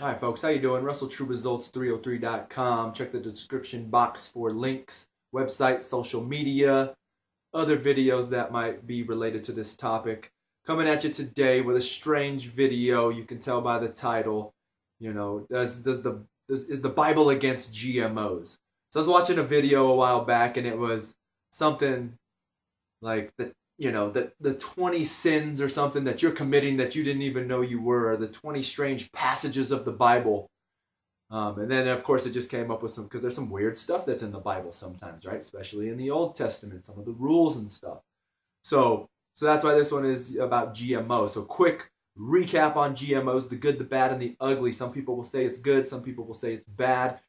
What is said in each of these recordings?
All right, folks, how you doing? RussellTrueResults303.com. Check the description box for links, website, social media, other videos that might be related to this topic. Coming at you today with a strange video. You can tell by the title. You know, is the Bible against GMOs? So I was watching a video a while back, and it was something like the 20 sins or something that you're committing that you didn't even know you were, or the 20 strange passages of the Bible. And then, of course, it just came up with some, because there's some weird stuff that's in the Bible sometimes, right? Especially in the Old Testament, some of the rules and stuff. So that's why this one is about GMO. So quick recap on GMOs, the good, the bad, and the ugly. Some people will say it's good. Some people will say it's bad.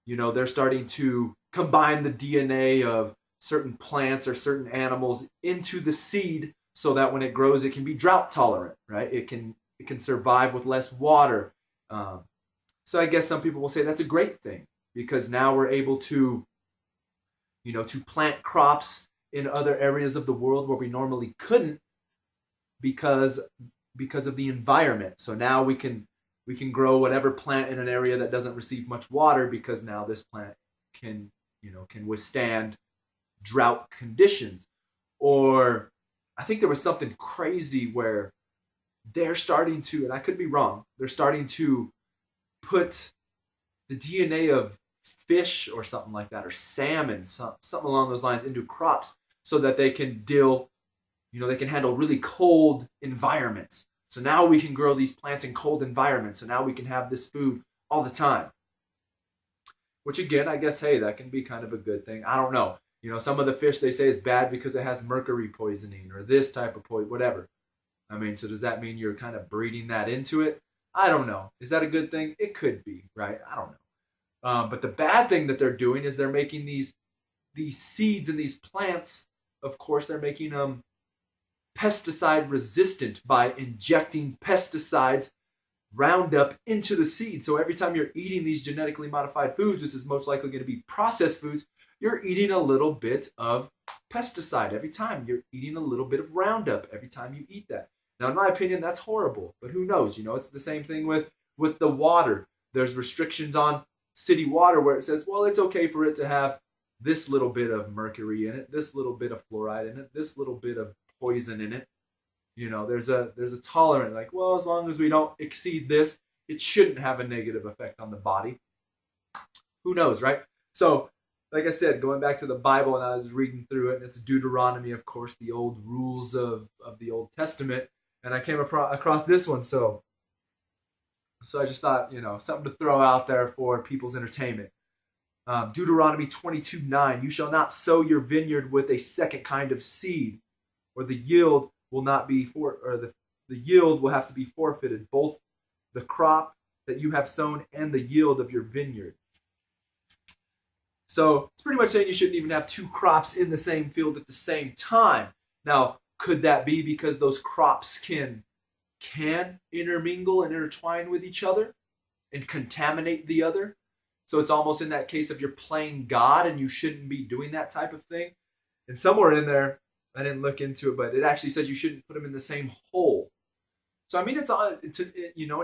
You know, they're starting to combine the DNA of certain plants or certain animals into the seed so that when it grows, it can be drought tolerant, right? It can survive with less water. So I guess some people will say that's a great thing because now we're able to, to plant crops in other areas of the world where we normally couldn't because of the environment. So now we can grow whatever plant in an area that doesn't receive much water because now this plant can withstand drought conditions. Or I think there was something crazy where they're starting to, and I could be wrong, they're starting to put the DNA of fish or something like that, or salmon, something along those lines, into crops so that they can they can handle really cold environments. So now we can grow these plants in cold environments. So now we can have this food all the time. Which again, I guess, hey, that can be kind of a good thing. I don't know. Some of the fish they say is bad because it has mercury poisoning or this type of poison, whatever. I mean, so does that mean you're kind of breeding that into it? I don't know. Is that a good thing? It could be, right? I don't know. But the bad thing that they're doing is they're making these seeds and these plants, of course, they're making them pesticide resistant by injecting pesticides, Roundup, into the seed. So every time you're eating these genetically modified foods, which is most likely going to be processed foods, you're eating a little bit of pesticide every time. You're eating a little bit of Roundup every time you eat that. Now, in my opinion, that's horrible, but who knows? It's the same thing with the water. There's restrictions on city water where it says, well, it's okay for it to have this little bit of mercury in it, this little bit of fluoride in it, this little bit of poison in it. There's a tolerance, like, well, as long as we don't exceed this, it shouldn't have a negative effect on the body. Who knows, right? So, like I said, going back to the Bible, and I was reading through it, and it's Deuteronomy, of course, the old rules of the Old Testament, and I came across this one, so I just thought, something to throw out there for people's entertainment. Deuteronomy 22:9, you shall not sow your vineyard with a second kind of seed, or the yield will not be the yield will have to be forfeited, both the crop that you have sown and the yield of your vineyard. So it's pretty much saying you shouldn't even have two crops in the same field at the same time. Now, could that be because those crops can intermingle and intertwine with each other and contaminate the other? So it's almost in that case of you're playing God and you shouldn't be doing that type of thing. And somewhere in there, I didn't look into it, but it actually says you shouldn't put them in the same hole. So I mean,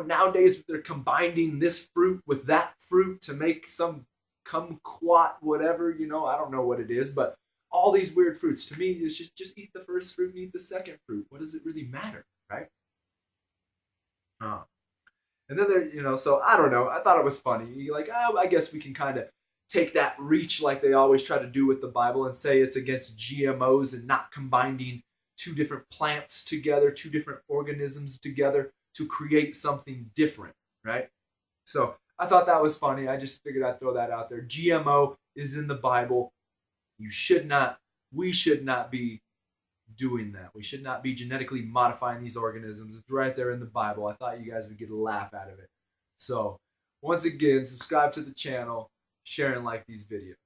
nowadays they're combining this fruit with that fruit to make some kumquat, whatever, I don't know what it is, but all these weird fruits. To me, it's just eat the first fruit and eat the second fruit. What does it really matter, right? And then there, so I don't know. I thought it was funny. Like, oh, I guess we can kind of take that reach like they always try to do with the Bible and say it's against GMOs and not combining two different plants together, two different organisms together to create something different, right? So I thought that was funny. I just figured I'd throw that out there. GMO is in the Bible. We should not be doing that. We should not be genetically modifying these organisms. It's right there in the Bible. I thought you guys would get a laugh out of it. So once again, subscribe to the channel, share and like these videos.